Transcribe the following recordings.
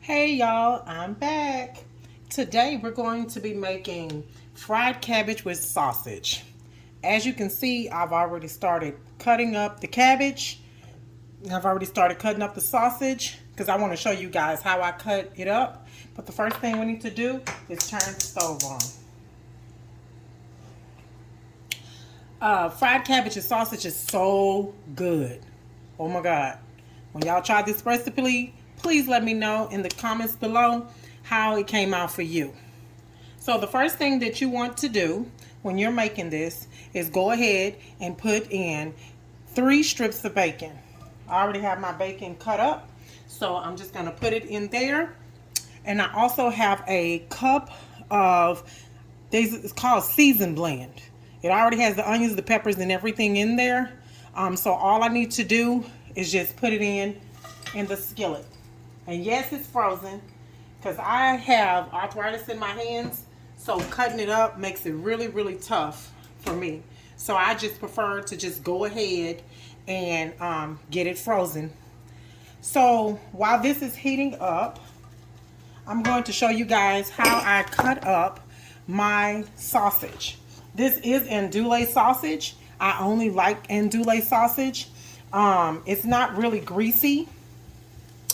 Hey y'all, I'm back. Today we're going to be making fried cabbage with sausage. As you can see, I've already started cutting up the cabbage. I've already started cutting up the sausage because I want to show you guys how I cut it up. But the first thing we need to do is turn the stove on. Fried cabbage and sausage is so good. Oh my God. When y'all try this recipe, please let me know in the comments below how it came out for you. So the first thing that you want to do when you're making this is go ahead and put in 3 strips of bacon. I already have my bacon cut up, so I'm just going to put it in there. And I also have a cup of, it's called seasoned blend. It already has the onions, the peppers, and everything in there. So all I need to do is just put it in the skillet. And yes, it's frozen because I have arthritis in my hands, so cutting it up makes it really, really tough for me. So I just prefer to just go ahead and get it frozen. So while this is heating up, I'm going to show you guys how I cut up my sausage. This is andouille sausage. I only like andouille sausage. It's not really greasy,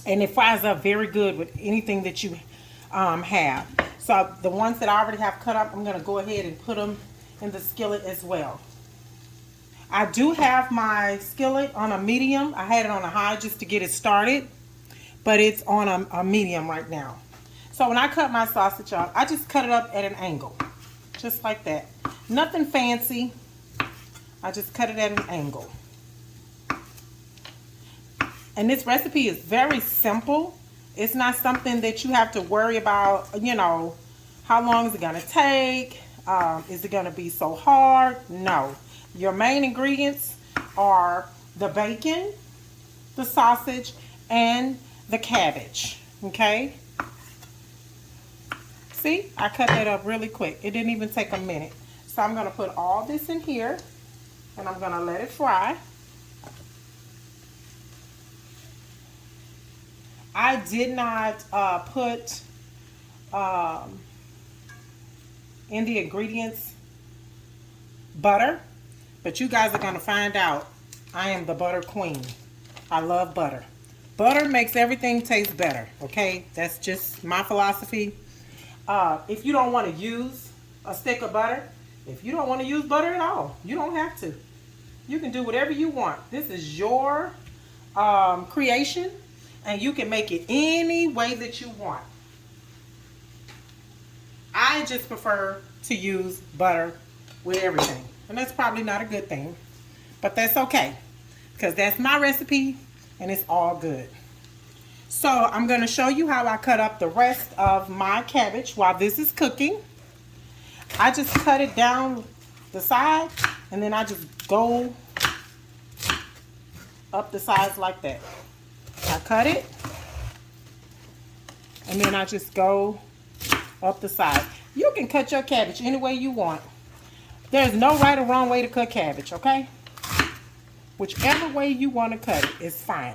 and it fries up very good with anything that you have. So the ones that I already have cut up, I'm going to go ahead and put them in the skillet as well. I do have my skillet on a medium. I had it on a high just to get it started, but it's on a medium right now. So when I cut my sausage up, I just cut it up at an angle, just like that. Nothing fancy. I just cut it at an angle. And this recipe is very simple. It's not something that you have to worry about, you know, how long is it going to take? Is it going to be so hard? No. Your main ingredients are the bacon, the sausage, and the cabbage. Okay? See, I cut that up really quick. It didn't even take a minute. So I'm going to put all this in here, and I'm going to let it fry. I did not put in the ingredients butter, but you guys are going to find out I am the butter queen. I love butter. Butter makes everything taste better, okay? That's just my philosophy. If you don't want to use a stick of butter, if you don't want to use butter at all, you don't have to. You can do whatever you want. This is your creation, and you can make it any way that you want. I just prefer to use butter with everything, and that's probably not a good thing, but that's okay because that's my recipe and it's all good. So I'm going to show you how I cut up the rest of my cabbage while this is cooking. I just cut it down the side, and then I just go up the sides like that. I cut it, and then I just go up the side. You can cut your cabbage any way you want. There's no right or wrong way to cut cabbage, okay? Whichever way you want to cut it is fine.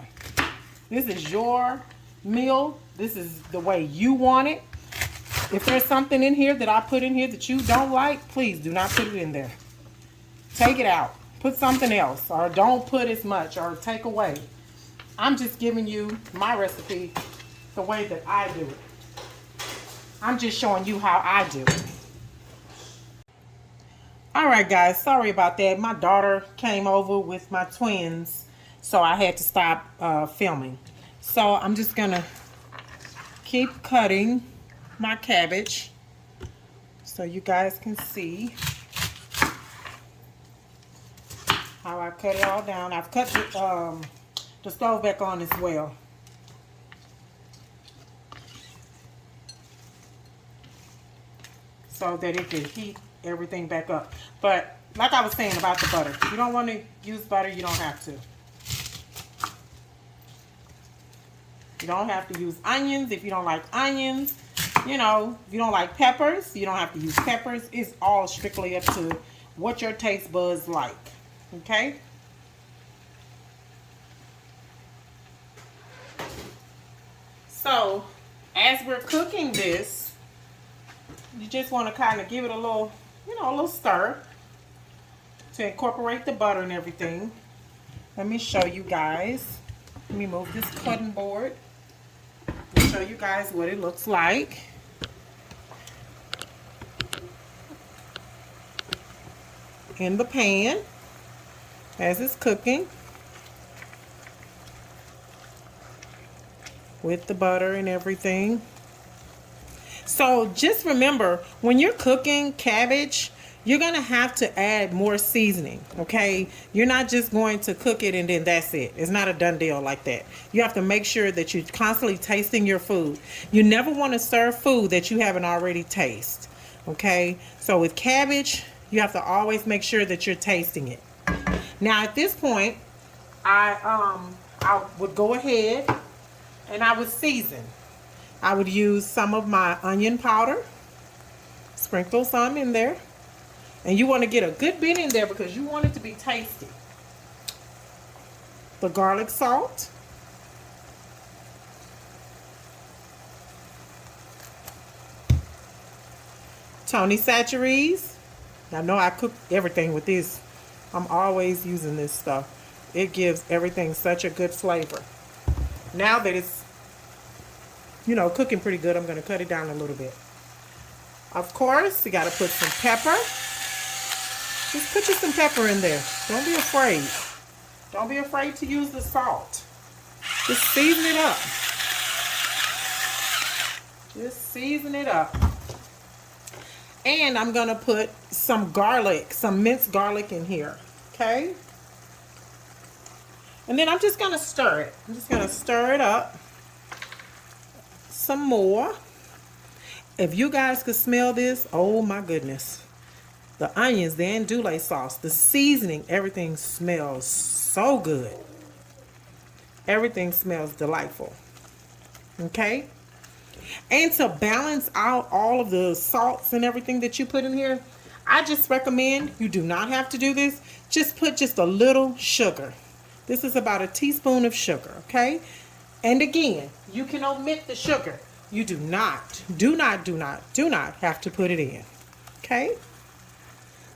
This is your meal. This is the way you want it. If there's something in here that I put in here that you don't like, please do not put it in there. Take it out. Put something else, or don't put as much, or take away. I'm just giving you my recipe the way that I do it. I'm just showing you how I do it. Alright guys, sorry about that. My daughter came over with my twins, so I had to stop filming. So I'm just going to keep cutting my cabbage so you guys can see how I cut it all down. I've cut the stove back on as well. So that it can heat everything back up. But like I was saying about the butter, if you don't want to use butter, you don't have to. You don't have to use onions if you don't like onions. You know, if you don't like peppers, you don't have to use peppers. It's all strictly up to what your taste buds like. Okay? So As we're cooking this, you just want to kind of give it a little, a little stir to incorporate the butter and everything. Let me show you guys. Let me move this cutting board and show you guys what it looks like. In the pan as it's cooking with the butter and everything. So just remember, when you're cooking cabbage, you're gonna have to add more seasoning, okay? You're not just going to cook it and then that's it. It's not a done deal like that. You have to make sure that you're constantly tasting your food. You never want to serve food that you haven't already tasted, okay? So with cabbage, you have to always make sure that you're tasting it. Now at this point, I would go ahead and I would season. I would use some of my onion powder, sprinkle some in there. And you want to get a good bit in there because you want it to be tasty. The garlic salt. Tony Chachere's. I know I cook everything with this. I'm always using this stuff. It gives everything such a good flavor. Now that it's, cooking pretty good, I'm going to cut it down a little bit. Of course, you got to put some pepper. Just put you some pepper in there. Don't be afraid. Don't be afraid to use the salt. Just season it up. Just season it up. And I'm going to put some garlic, some minced garlic in here. Okay? And then I'm just going to stir it. I'm just going to stir it up some more. If you guys could smell this, oh my goodness. The onions, the andouille sauce, the seasoning, everything smells so good. Everything smells delightful. Okay? And to balance out all of the salts and everything that you put in here, I just recommend, you do not have to do this, just put just a little sugar. This is about a teaspoon of sugar, okay? And again, you can omit the sugar. You do not have to put it in, okay?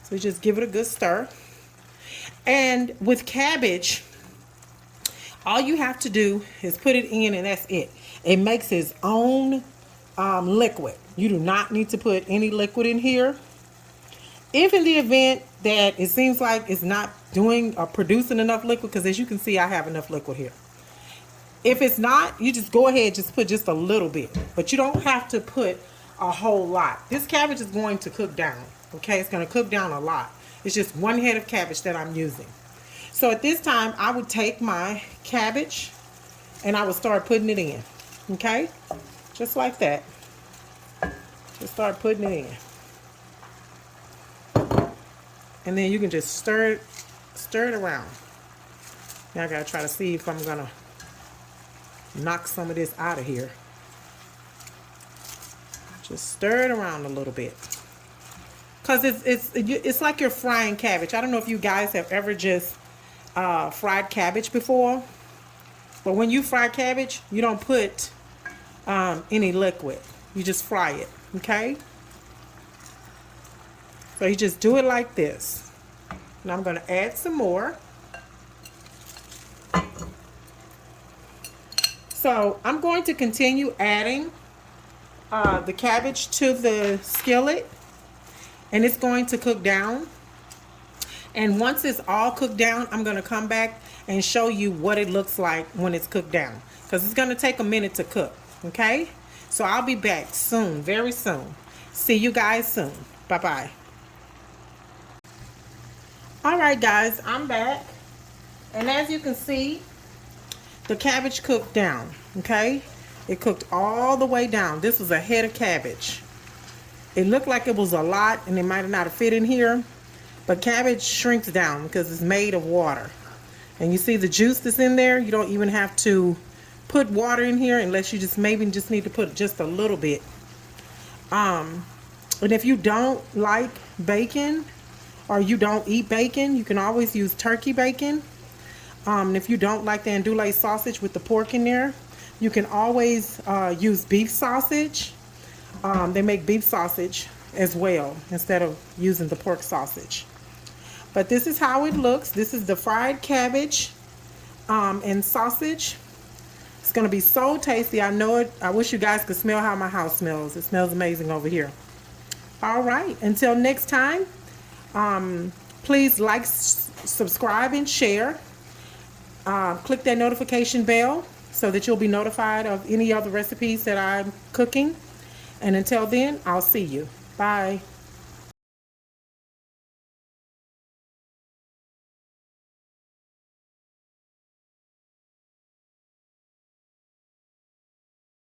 So just give it a good stir. And with cabbage, all you have to do is put it in and that's it. It makes its own liquid. You do not need to put any liquid in here. If in the event that it seems like it's not doing or producing enough liquid, because as you can see, I have enough liquid here. If it's not, you just go ahead, just put just a little bit. But you don't have to put a whole lot. This cabbage is going to cook down. Okay, it's going to cook down a lot. It's just one head of cabbage that I'm using. So at this time, I would take my cabbage and I would start putting it in. Okay, just like that. Just start putting it in. And then you can just stir it around. Now I got to try to see if I'm going to knock some of this out of here. Just stir it around a little bit. Because it's like you're frying cabbage. I don't know if you guys have ever just fried cabbage before. But when you fry cabbage, you don't put any liquid. You just fry it. Okay? So you just do it like this. And I'm going to add some more. So I'm going to continue adding the cabbage to the skillet. And it's going to cook down. And once it's all cooked down, I'm going to come back and show you what it looks like when it's cooked down. Because it's going to take a minute to cook. Okay? So I'll be back soon, very soon. See you guys soon. Bye-bye. Alright guys, I'm back. And as you can see, the cabbage cooked down. Okay? It cooked all the way down. This was a head of cabbage. It looked like it was a lot and it might not have fit in here. But cabbage shrinks down because it's made of water. And you see the juice that's in there? You don't even have to put water in here unless you just maybe just need to put just a little bit. And if you don't like bacon or you don't eat bacon, you can always use turkey bacon. And if you don't like the andouille sausage with the pork in there, You can always use beef sausage. They make beef sausage as well instead of using the pork sausage. But this is how it looks. This is the fried cabbage and sausage. It's going to be so tasty. I know it. I wish you guys could smell how my house smells. It smells amazing over here. All right. Until next time, please like, subscribe, and share. Click that notification bell so that you'll be notified of any other recipes that I'm cooking. And until then, I'll see you. Bye.